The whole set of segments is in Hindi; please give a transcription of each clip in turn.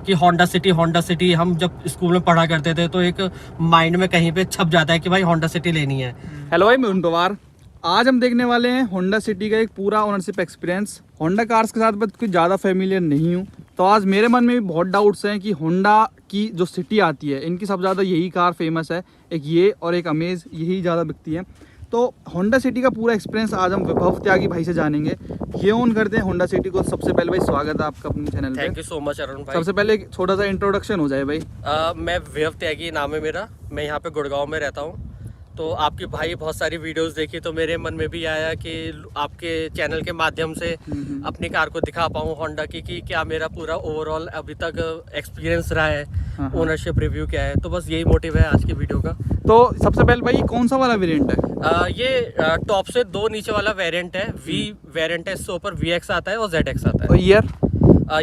कि होंडा सिटी हम जब स्कूल में पढ़ा करते थे तो एक माइंड में कहीं पे छप जाता है कि भाई होंडा सिटी लेनी है। हेलो भाई, मैं पवार। आज हम देखने वाले हैं होंडा सिटी का एक पूरा ओनरशिप एक्सपीरियंस। होंडा कार्स के साथ मैं कुछ ज़्यादा फेमिलियर नहीं हूँ, तो आज मेरे मन में भी बहुत डाउट्स हैं कि होंडा की जो सिटी आती है, इनकी सबसे ज़्यादा यही कार फेमस है, एक ये और एक अमेज, यही ज़्यादा बिकती है। तो होंडा सिटी का पूरा एक्सपीरियंस आज हम विभव त्यागी भाई से जानेंगे। ये ऑन करते हैं होंडा सिटी को। सबसे पहले भाई स्वागत है आपका अपने चैनल पे। Thank you so much Arun भाई। सबसे पहले एक छोटा सा इंट्रोडक्शन हो जाए भाई। मैं विभव त्यागी नाम है मेरा, मैं यहाँ पे गुड़गांव में रहता हूँ। तो आपकी भाई बहुत सारी वीडियोस देखी तो मेरे मन में भी आया कि आपके चैनल के माध्यम से अपनी कार को दिखा पाऊँ होंडा की, कि क्या मेरा पूरा ओवरऑल अभी तक एक्सपीरियंस रहा है, ओनरशिप रिव्यू क्या है। तो बस यही मोटिव है आज की वीडियो का। तो सबसे पहले भाई कौन सा वाला वेरिएंट है? ये टॉप से 2 नीचे वाला वेरिएंट है। वी वेरिएंट है, इससे ऊपर VX आता है और ZX आता है। और ईयर?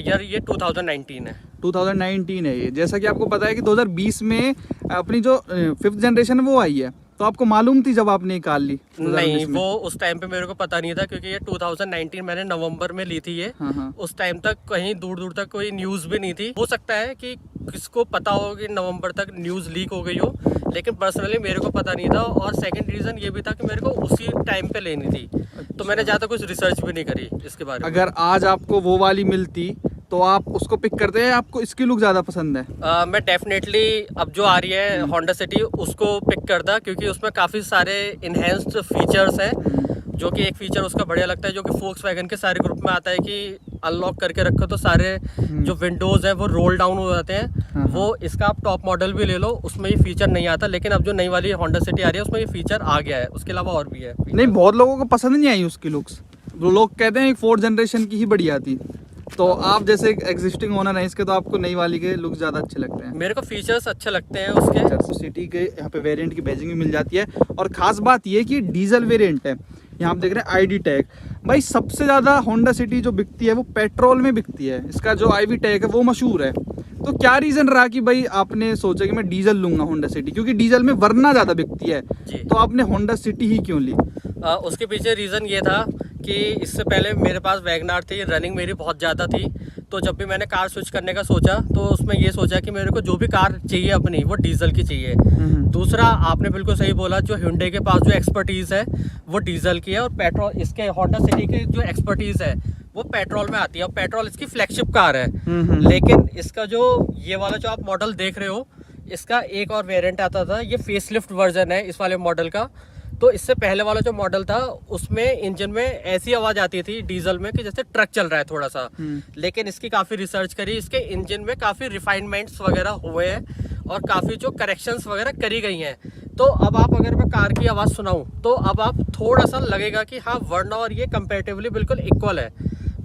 यार ये 2019 है। 2019 है ये। जैसा कि आपको पता है कि 2020 में अपनी जो 5th जनरेशन है वो आई है, तो आपको मालूम थी जब आपने कार ली? नहीं, वो उस टाइम पे मेरे को पता नहीं था, क्योंकि ये 2019 मैंने नवंबर में ली थी ये। उस टाइम तक कहीं दूर दूर तक कोई न्यूज़ भी नहीं थी। हो सकता है कि किसको पता हो कि नवंबर तक न्यूज़ लीक हो गई हो, लेकिन पर्सनली मेरे को पता नहीं था। और सेकंड रीज़न ये भी था कि मेरे को उसी टाइम पे लेनी थी, तो मैंने ज़्यादा कुछ रिसर्च भी नहीं करी इसके बारे में। अगर आज आपको वो वाली मिलती तो आप उसको पिक करते हैं? आपको इसकी लुक ज़्यादा पसंद है? मैं डेफिनेटली अब जो आ रही है होंडा सिटी उसको पिक करता, क्योंकि उसमें काफ़ी सारे इन्हेंस्ड फीचर्स हैं। जो कि एक फीचर उसका बढ़िया लगता है, जो कि फोक्सवैगन के सारे ग्रुप में आता है कि अनलॉक करके रखो तो सारे जो विंडोज़ हैं वो रोल डाउन हो जाते हैं। वो इसका आप टॉप मॉडल भी ले लो, उसमें ये फीचर नहीं आता, लेकिन अब जो नई वाली होंडा सिटी आ रही है उसमें ये फीचर आ गया है। उसके अलावा और भी है। नहीं, बहुत लोगों को पसंद नहीं आई उसकी लुक्स। वो लोग कहते हैं 4th जनरेशन की ही बढ़िया थी। तो आप जैसे एग्जिस्टिंग ओनर हैं इसके, तो आपको नई वाली के लुक ज़्यादा अच्छे लगते हैं? मेरे को फीचर्स अच्छे लगते हैं उसके। सिटी के यहाँ पे वेरिएंट की बैजिंग भी मिल जाती है, और ख़ास बात ये कि डीजल वेरिएंट है। यहाँ आप देख रहे हैं ID टैग। भाई सबसे ज़्यादा होंडा सिटी जो बिकती है वो पेट्रोल में बिकती है। इसका जो IV टैग है वो मशहूर है। तो क्या रीज़न रहा कि भाई आपने सोचा कि मैं डीजल लूँगा होंडा सिटी, क्योंकि डीजल में वरना ज़्यादा बिकती है, तो आपने होंडा सिटी ही क्यों ली? उसके पीछे रीज़न ये था कि इससे पहले मेरे पास वैगनार थी, रनिंग मेरी बहुत ज़्यादा थी। तो जब भी मैंने कार स्विच करने का सोचा तो उसमें ये सोचा कि मेरे को जो भी कार चाहिए अपनी वो डीजल की चाहिए। दूसरा, आपने बिल्कुल सही बोला, जो Hyundai के पास जो एक्सपर्टीज़ है वो डीजल की है, और पेट्रोल इसके होंडा सिटी की जो एक्सपर्टीज़ है वो पेट्रोल में आती है। और पेट्रोल इसकी फ्लैगशिप कार है। लेकिन इसका जो ये वाला जो आप मॉडल देख रहे हो, इसका एक और वेरिएंट आता था, ये फेसलिफ्ट वर्जन है इस वाले मॉडल का। तो इससे पहले वाला जो मॉडल था उसमें इंजन में ऐसी आवाज़ आती थी डीजल में कि जैसे ट्रक चल रहा है थोड़ा सा। लेकिन इसकी काफ़ी रिसर्च करी, इसके इंजन में काफ़ी रिफाइनमेंट्स वगैरह हुए हैं और काफ़ी जो करेक्शंस वगैरह करी गई हैं। तो अब आप अगर मैं कार की आवाज़ सुनाऊं तो अब आप थोड़ा सा लगेगा कि हाँ, वरना और ये कंपेरेटिवली बिल्कुल इक्वल है।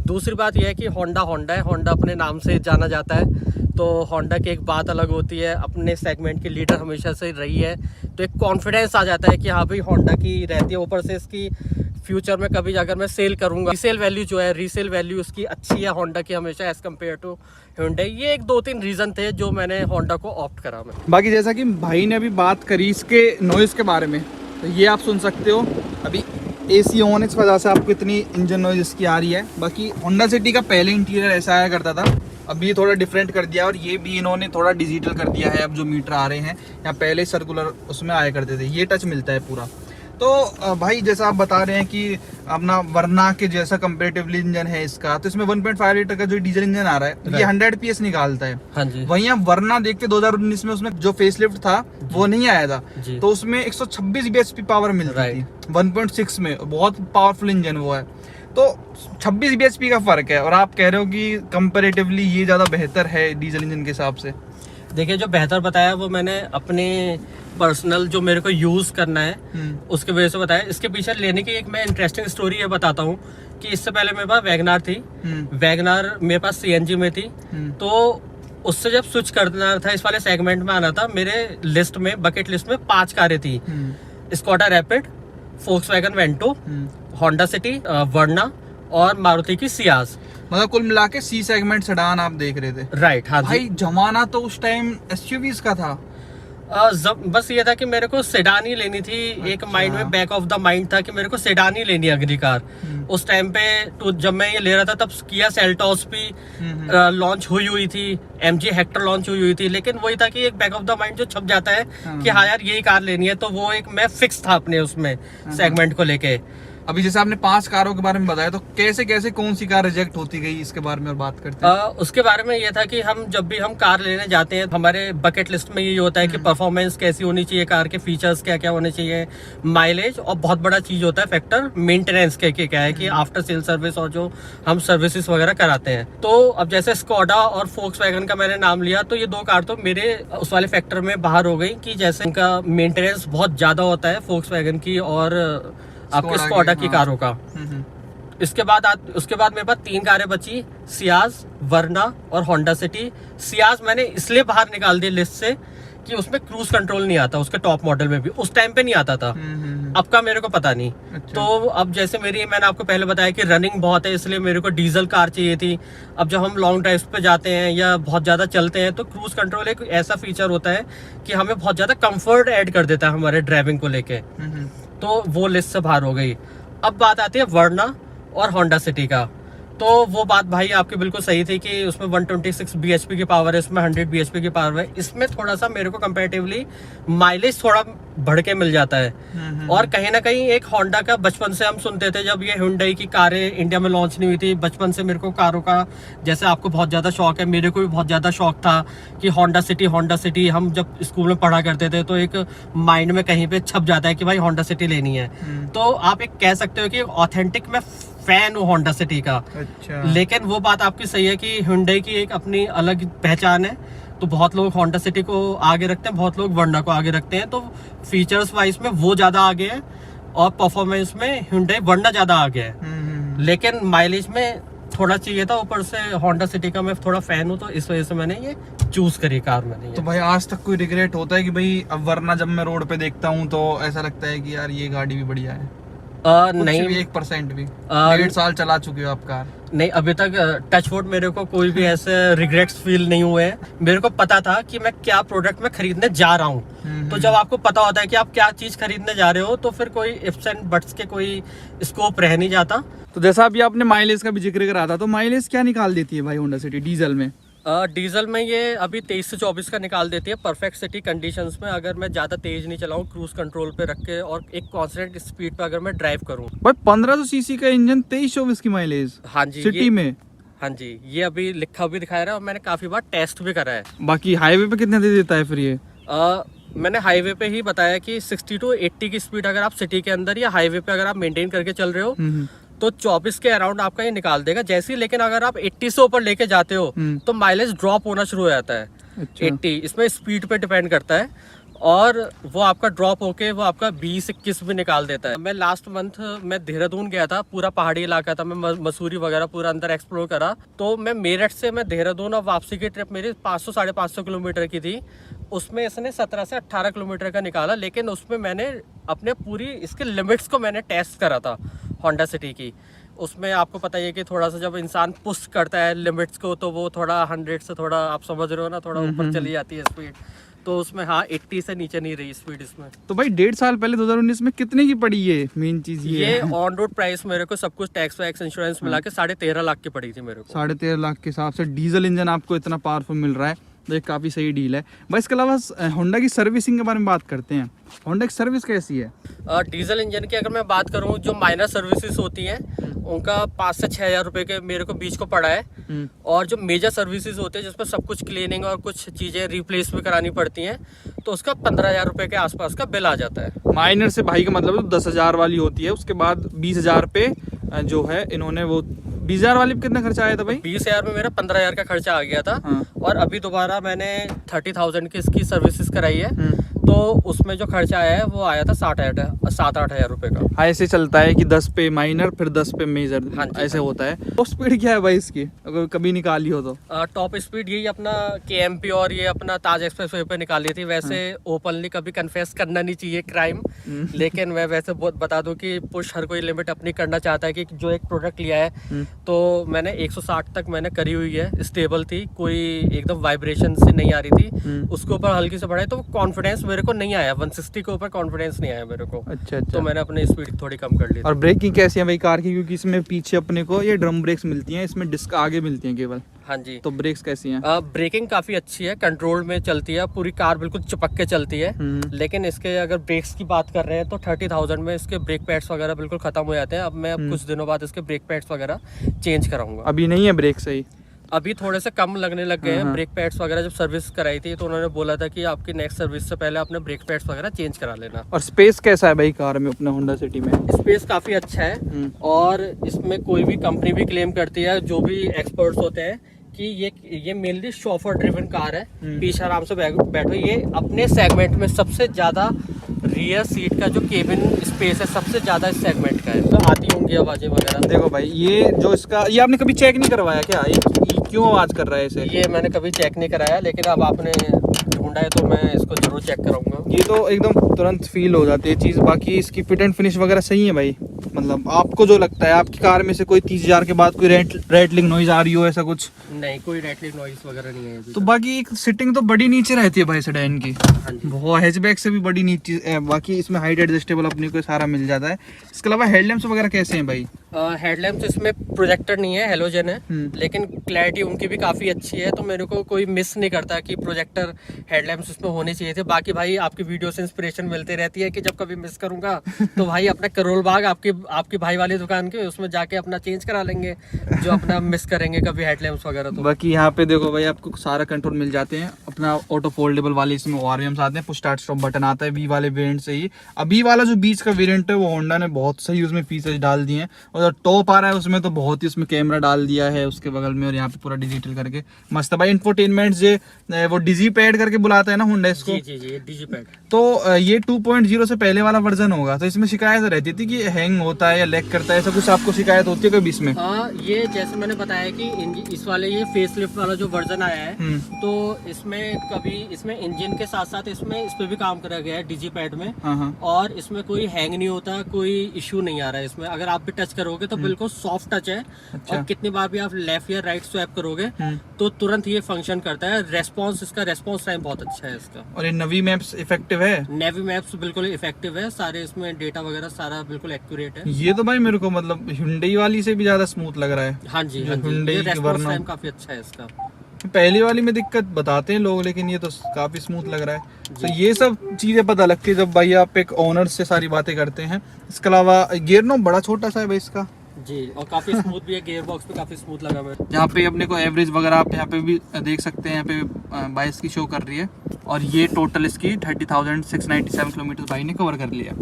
दूसरी बात यह है कि होंडा है, होंडा अपने नाम से जाना जाता है। तो होंडा की एक बात अलग होती है, अपने सेगमेंट की लीडर हमेशा से रही है, तो एक कॉन्फिडेंस आ जाता है कि हाँ भाई होंडा की रहती है। ऊपर से इसकी फ्यूचर में कभी अगर मैं सेल करूँगा, रीसेल वैल्यू जो है, रीसेल वैल्यू उसकी अच्छी है होंडा की हमेशा एज़ कम्पेयर टू Hyundai। ये 2-3 रीज़न थे जो मैंने होंडा को ऑप्ट करा मैं। बाकी जैसा कि भाई ने अभी बात करी इसके नॉइज़ के बारे में, तो ये आप सुन सकते हो अभी AC ऑन, इस वजह से आपको इतनी इंजन नॉइज़ इसकी आ रही है। बाकी होंडा सिटी का पहले इंटीरियर ऐसा आया करता था, अभी थोड़ा डिफरेंट कर दिया, और ये भी इन्होंने थोड़ा डिजिटल कर दिया है। अब जो मीटर आ रहे हैं, यहाँ पहले सर्कुलर उसमें आया करते थे, ये टच मिलता है पूरा। तो भाई जैसा आप बता रहे हैं कि अपना वरना के जैसा कंपेरेटिवली इंजन है इसका, तो इसमें 1.5 लीटर का जो डीजल इंजन आ रहा है, तो ये 100 PS निकालता है। हाँ जी। वहीं आप वरना देखते 2019 में उसमें जो फेसलिफ्ट था वो नहीं आया था, तो उसमें 126 bhp पावर मिलती थी 1.6 में। बहुत पावरफुल इंजन वो है। तो 26 bhp का फर्क है, और आप कह रहे हो कि कंपेरेटिवली ये ज़्यादा बेहतर है डीजल इंजन के हिसाब से। देखिए, जो बेहतर बताया वो मैंने अपने पर्सनल जो मेरे को यूज़ करना है उसके वजह से बताया। इसके पीछे लेने की एक मैं इंटरेस्टिंग स्टोरी ये बताता हूँ कि इससे पहले मेरे पास वैगनार थी। वैगनार मेरे पास CNG में थी, तो उससे जब स्विच करना था, इस वाले सेगमेंट में आना था, मेरे लिस्ट में, बकेट लिस्ट में 5 कारें थी। Skoda Rapid, Volkswagen Vento, Honda City, Verna और मारुति की सियाज। मतलब कुल मिला के C सेगमेंट सेडान आप देख रहे थे? राइट, हाँ भाई जमाना तो उस टाइम SUVs का था। बस ये था कि मेरे को सेडान ही लेनी थी। एक माइंड में बैक ऑफ द माइंड था कि मेरे को सेडान ही लेनी है अगली कार। उस टाइम पे तो जब मैं ये ले रहा था तब किया सेल्टॉस भी लॉन्च हुई थी, MG हेक्टर लॉन्च हुई थी, लेकिन वही था कि एक बैक ऑफ द माइंड जो छप जाता है कि हाँ यार यही कार लेनी है, तो वो एक मैं फिक्स था अपने उसमें सेगमेंट को लेके। अभी जैसे आपने 5 कारों के बारे में बताया, तो कैसे कैसे कौन सी कार रिजेक्ट होती गई, इसके बारे में और बात करते हैं। उसके बारे में ये था कि हम जब भी हम कार लेने जाते हैं हमारे बकेट लिस्ट में ये होता है कि परफॉर्मेंस कैसी होनी चाहिए, कार के फीचर्स क्या क्या होने चाहिए, माइलेज, और बहुत बड़ा चीज होता है फैक्टर मेंटेनेंस के क्या है कि आफ्टर सेल सर्विस और जो हम सर्विसेज वगैरह कराते हैं। तो अब जैसे स्कोडा और फोक्सवैगन का मैंने नाम लिया, तो ये 2 कार तो मेरे उस वाले फैक्टर में बाहर हो गई कि जैसे उनका मेंटेनेंस बहुत ज्यादा होता है फोक्सवैगन की और आपके स्कोडा की कारों का। उसके बाद मेरे पास 3 कारें बची, सियाज, वर्ना और होंडा सिटी। सियाज मैंने इसलिए बाहर निकाल दी लिस्ट से कि उसमें क्रूज कंट्रोल नहीं आता, उसके टॉप मॉडल में भी उस टाइम पे नहीं आता था। अब का मेरे को पता नहीं। अच्छा। तो अब जैसे मैंने आपको पहले बताया कि रनिंग बहुत है, इसलिए मेरे को डीजल कार चाहिए थी। अब जब हम लॉन्ग ड्राइव पे जाते हैं या बहुत ज्यादा चलते हैं तो क्रूज कंट्रोल एक ऐसा फीचर होता है कि हमें बहुत ज्यादा कंफर्ट ऐड कर देता है हमारे ड्राइविंग को लेके। तो वो लिस्ट से बाहर हो गई। अब बात आती है वर्ना और होंडा सिटी का। तो वो बात भाई आपकी बिल्कुल सही थी कि उसमें 126 bhp की पावर है, इसमें 100 bhp की पावर है। इसमें थोड़ा सा मेरे को कंपैरेटिवली माइलेज थोड़ा बढ़ के मिल जाता है। और कहीं ना कहीं एक होंडा का बचपन से हम सुनते थे, जब ये हुंडई की कारें इंडिया में लॉन्च नहीं हुई थी, बचपन से मेरे को कारों का, जैसे आपको बहुत ज्यादा शौक है, मेरे को भी बहुत ज्यादा शौक था कि होंडा सिटी। हम जब स्कूल में पढ़ा करते थे तो एक माइंड में कहीं पे छप जाता है कि भाई होंडा सिटी लेनी है। तो आप एक कह सकते हो कि ऑथेंटिक में फैन हूँ होंडा सिटी का। अच्छा। लेकिन वो बात आपकी सही है कि हुंडई की एक अपनी अलग पहचान है। तो बहुत लोग होंडा सिटी को आगे रखते हैं, बहुत लोग वर्ना को आगे रखते हैं। तो फीचर्स वाइज में वो ज्यादा आगे है और परफॉर्मेंस में हुंडई वर्ना ज्यादा आगे है। लेकिन माइलेज में थोड़ा चाहिए था, ऊपर से होंडा सिटी का मैं थोड़ा फैन हूँ, तो इस वजह से मैंने ये चूज करी कार मैंने। तो भाई आज तक कोई रिग्रेट होता है कि भाई अब वरना जब मैं रोड पे देखता हूँ तो ऐसा लगता है कि यार ये गाड़ी भी बढ़िया है? नहीं, 1% भी 1.5 साल चला चुके हो आप कार? नहीं, अभी तक टचवुड मेरे को कोई भी ऐसे रिग्रेट्स फील नहीं हुए हैं। मेरे को पता था कि मैं क्या प्रोडक्ट में खरीदने जा रहा हूँ। तो जब आपको पता होता है कि आप क्या चीज खरीदने जा रहे हो तो फिर कोई इफ्स एंड बट्स के कोई स्कोप रह नहीं जाता। तो जैसा अभी आपने माइलेज का भी जिक्र करा था, तो माइलेज क्या निकाल देती है भाई होंडा सिटी डीजल में? डीजल में ये अभी 23 से 24 का निकाल देती है परफेक्ट सिटी कंडीशंस में, अगर मैं ज़्यादा तेज नहीं चलाऊं, क्रूज कंट्रोल पे रख के और एक कांस्टेंट स्पीड पे अगर मैं ड्राइव करूं। भाई 1500 सीसी का इंजन, 23-24 की माइलेज? हाँ जी, सिटी में? हाँ जी, ये अभी लिखा भी दिखाया रहा है और मैंने काफ़ी बार टेस्ट भी करा है। बाकी हाईवे पे कितने दे देता है फिर ये? मैंने हाईवे पे ही बताया कि 60 to 80 की स्पीड अगर आप सिटी के अंदर या हाईवे पे अगर आप मेंटेन करके चल रहे हो तो 24 के अराउंड आपका ये निकाल देगा जैसे ही। लेकिन अगर आप 80 से ऊपर लेके जाते हो तो माइलेज ड्रॉप होना शुरू हो जाता है। अच्छा। 80 इसमें स्पीड पे डिपेंड करता है और वो आपका ड्रॉप होके वो आपका 20-21 भी निकाल देता है। मैं लास्ट मंथ मैं देहरादून गया था, पूरा पहाड़ी इलाका था, मैं मसूरी वगैरह पूरा अंदर एक्सप्लोर करा। तो मैं मेरठ से मैं देहरादून और वापसी की ट्रिप मेरी 500-550 किलोमीटर की थी। उसमें इसने 17 से 18 किलोमीटर का निकाला, लेकिन उसमें मैंने अपने पूरी इसके लिमिट्स को मैंने टेस्ट करा था होंडा सिटी की। उसमें आपको पता ही है कि थोड़ा सा जब इंसान पुश करता है लिमिट्स को तो वो थोड़ा 100 से थोड़ा, आप समझ रहे हो ना, थोड़ा ऊपर चली जाती है स्पीड। तो उसमें हाँ 80 से नीचे नहीं रही स्पीड इसमें। तो भाई 1.5 साल पहले 2019 में कितने की पड़ी ये? मेन चीज ये ऑन रोड प्राइस मेरे को सब कुछ टैक्स वैक्स इंश्योरेंस मिला के 13.5 लाख की पड़ी थी मेरे को। 13.5 लाख के हिसाब से डीजल इंजन आपको इतना पावरफुल मिल रहा है, तो ये काफ़ी सही डील है। भाई इसके अलावा होंडा की सर्विसिंग के बारे में बात करते हैं। होंडा की सर्विस कैसी है? डीजल इंजन की अगर मैं बात करूँ, जो माइनर सर्विसेज होती हैं उनका 5 से 6 हज़ार रुपये के मेरे को बीच को पड़ा है। और जो मेजर सर्विसेज होते हैं जिसमें सब कुछ क्लीनिंग और कुछ चीज़ें रिप्लेस भी करानी पड़ती हैं तो उसका 15,000 रुपये के आसपास का बिल आ जाता है। माइनर से भाई का मतलब 10,000 वाली होती है, उसके बाद 20,000 पे जो है इन्होंने वो 20,000 वाली पे कितना खर्चा आया था भाई? 20,000 में मेरा 15,000 का खर्चा आ गया था। हाँ। और अभी दोबारा मैंने 30,000 की इसकी सर्विसेज कराई है तो उसमें जो खर्चा आया है वो आया था 7-8 हज़ार रुपये का। हाँ, ऐसे चलता है कि 10 पे माइनर फिर 10 पे मेजर, हाँ जी, ऐसे हाँ होता है। तो स्पीड क्या है भाई इसकी, अगर कभी निकाली हो तो? टॉप स्पीड यही अपना KMP और ये अपना ताज एक्सप्रेस वे पे निकाली थी। वैसे ओपनली कभी कन्फेस करना नहीं चाहिए क्राइम, लेकिन मैं वैसे बहुत बता दूं कि पुश हर कोई लिमिट अपनी करना चाहता है कि जो एक प्रोडक्ट लिया है तो मैंने 160 तक मैंने करी हुई है, स्टेबल थी, कोई एकदम वाइब्रेशन से नहीं आ रही थी। उसके ऊपर हल्की से बढ़ाई तो कॉन्फिडेंस मेरे को नहीं आया, 160 के ऊपर कॉन्फिडेंस नहीं आया मेरे को। अच्छा तो मैंने अपनी स्पीड थोड़ी कम कर ली। और ब्रेकिंग कैसी है भाई कार की, क्योंकि इसमें पीछे अपने को ये ड्रम ब्रेक्स मिलती हैं, इसमें डिस्क आगे मिलती हैं केवल। हाँ जी, तो ब्रेक्स कैसी हैं? ब्रेकिंग काफ़ी अच्छी है, कंट्रोल में चलती है, पूरी कार बिल्कुल चिपक के चलती है। लेकिन इसके अगर ब्रेक्स की बात कर रहे हैं तो 30,000 में इसके ब्रेक पैड्स वगैरह बिल्कुल खत्म हो जाते हैं। अब मैं कुछ दिनों बाद इसके ब्रेक पैड्स वगैरह चेंज कराऊंगा। अभी नहीं है ब्रेक सही? अभी थोड़े से कम लगने लग गए हैं ब्रेक पैड्स वगैरह। जब सर्विस कराई थी तो उन्होंने बोला था कि आपकी नेक्स्ट सर्विस से पहले आपने ब्रेक पैड्स वगैरह चेंज करा लेना। और स्पेस कैसा है भाई कार में अपने होंडा सिटी में? स्पेस काफ़ी अच्छा है और इसमें कोई भी कंपनी भी क्लेम करती है, जो भी एक्सपर्ट्स होते हैं, कि ये मेनली शॉफर ड्रिवन कार है। पीछे आराम से बैठो। ये अपने सेगमेंट में सबसे ज़्यादा रियर सीट का जो केबिन स्पेस है सबसे ज़्यादा इस सेगमेंट का है। तो आती होंगी आवाज़ें वगैरह। देखो भाई, ये जो इसका, ये आपने कभी चेक नहीं करवाया क्या, ये क्यों आवाज़ कर रहा है इसे? ये मैंने कभी चेक नहीं कराया, लेकिन अब आपने ढूंढा है तो मैं इसको जरूर चेक कराऊंगा। ये तो एकदम तुरंत फील हो जाती है चीज़। बाकी इसकी फिट एंड फिनिश वगैरह सही है भाई? मतलब आपको जो लगता है आपकी कार में से कोई 30,000 के बाद कोई रैटलिंग नॉइज आ रही हो, ऐसा कुछ? नहीं, कोई रैटलिंग नॉइज वगैरह नहीं है। तो बाकी एक सिटिंग तो बड़ी नीचे रहती है भाई सेडान की, वो हैचबैक से भी बड़ी नीचे। बाकी इसमें हाइट एडजस्टेबल अपने को सारा मिल जाता है। इसके अलावा हेडलैम्प्स वगैरह कैसे हैं भाई? हेडलैम्प्स इसमें प्रोजेक्टर नहीं है, हेलोजन है, लेकिन क्लैरिटी उनकी भी काफ़ी अच्छी है। तो मेरे को कोई मिस नहीं करता कि प्रोजेक्टर हेडलैम्प्स उसमें होने चाहिए थे। बाकी भाई आपकी वीडियो से इंस्पिरेशन मिलती रहती है कि जब कभी मिस करूंगा तो भाई अपना करोल बाग आपकी भाई वाली दुकान के उसमें जाके अपना चेंज करा लेंगे, जो अपना मिस करेंगे कभी हेडलैम्प्स वगैरह। तो बाकी यहाँ पे देखो भाई, आपको सारा कंट्रोल मिल जाते हैं। अपना ऑटो फोल्डेबल वाले इसमें ORVMs आते हैं, पुश स्टार्ट स्टॉप बटन आता है वी वाले वेरिएंट से ही। अभी वाला जो बीच का वेरिएंट है वो होंडा ने बहुत सही उसमें फीचर्स डाल दिए हैं। और टॉप आ रहा है उसमें तो बहुत ही, उसमें कैमरा डाल दिया है उसके बगल में, और यहाँ पे पूरा डिजिटल करके मस्त भाई। इंफोटेनमेंट जे वो डिजी पैड करके बुलाता है ना होंडा इसको। जी डिजी पैड। तो ये 2.0 से पहले वाला वर्जन होगा, तो इसमें शिकायत रहती थी कि हैंग होता है या लैग करता है, ऐसा कुछ आपको शिकायत होती है कभी इसमें? ये जैसे मैंने बताया कि इस वाले ये फेसलिफ्ट वाला जो वर्जन आया है तो इसमें इंजन के साथ साथ इस पे भी काम करा गया है डिजी पैड में। और इसमें कोई हैंग नहीं होता, कोई इश्यू नहीं आ रहा है इसमें। अगर आप भी टच करोगे तो बिल्कुल सॉफ्ट टच है। अच्छा। और कितनी बार भी आप लेफ्ट या राइट स्वैप करोगे तो तुरंत ये फंक्शन करता है। इसका रेस्पॉन्स टाइम बहुत अच्छा है इसका। और ये नवी मैप्स इफेक्टिव है? नेवी मैप्स बिल्कुल इफेक्टिव है, सारे इसमें डेटा वगैरह सारा बिल्कुल एक्यूरेट है। ये तो भाई मेरे को मतलब Hyundai वाली से भी ज्यादा स्मूथ लग रहा है। हाँ जी, ये रेस्पॉन्स टाइम काफी अच्छा है इसका। पहली वाली में दिक्कत बताते हैं लोग, लेकिन ये तो काफी स्मूथ लग रहा है। तो ये सब चीजें पता लगती है जब भाई आप एक ओनर से सारी बातें करते हैं। इसके अलावा गियर नॉब बड़ा छोटा सा है भाई इसका जी, और काफी स्मूथ भी है। गियर बॉक्स पे काफी स्मूथ लगा है। यहाँ पे अपने को एवरेज वगैरह आप यहाँ पे भी देख सकते हैं, यहाँ पे 22 की शो कर रही है। और ये टोटल इसकी 30,697 किलोमीटर भाई ने कवर कर लिया।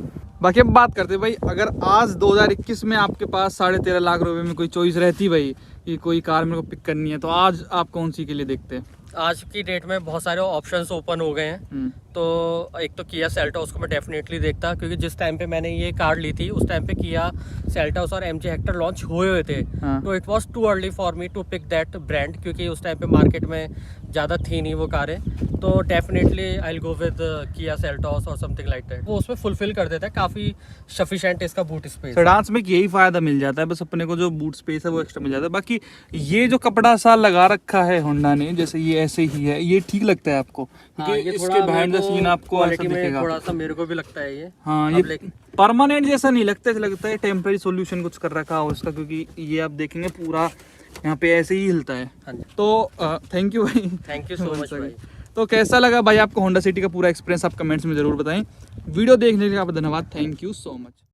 बाकी अब बात करते हैं भाई, अगर आज 2021 में आपके पास 13.5 लाख रुपए में कोई चॉइस रहती भाई कि कोई कार मेरे को पिक करनी है, तो आज आप कौन सी के लिए देखते हैं? आज की डेट में बहुत सारे ऑप्शंस ओपन हो गए हैं। तो एक तो किया सेल्टोस को मैं डेफिनेटली देखता, क्योंकि जिस टाइम पे मैंने ये कार ली थी उस टाइम पे किया सेल्टोस और MG हेक्टर लॉन्च हुए थे। तो it was too early for me to pick that brand, क्योंकि उस टाइम पे मार्केट में ज़्यादा थी नहीं वो कारें। तो definitely I will go with Kia Seltos और समथिंग लाइक दैट। वो उसमें फुलफिल कर देता है, काफ़ी सफिशिएंट इसका बूट स्पेस। सेडान्स में यही फायदा मिल जाता है, बस अपने को जो बूट स्पेस है वो एक्स्ट्रा मिल जाता है। बाकी ये जो कपड़ा सा लगा रखा है होंडा ने, जैसे ये ऐसे ही है, ये ठीक लगता है आपको? हाँ, ये इसके बिहाइंड द सीन आपको ऐसा दिखेगा। थोड़ा सा मेरे को भी लगता है ये। हाँ, ये परमानेंट जैसा नहीं लगता, ऐसा लगता है टेम्पररी सॉल्यूशन कुछ कर रखा हो इसका, क्योंकि ये आप देखेंगे पूरा यहाँ पे ऐसे ही हिलता है। तो थैंक यू भाई, थैंक यू सो मच भाई। तो कैसा लगा भाई आपको होंडा सिटी का पूरा एक्सपीरियंस, आप कमेंट्स में जरूर बताएं। वीडियो देखने के लिए आपका धन्यवाद, थैंक यू सो मच।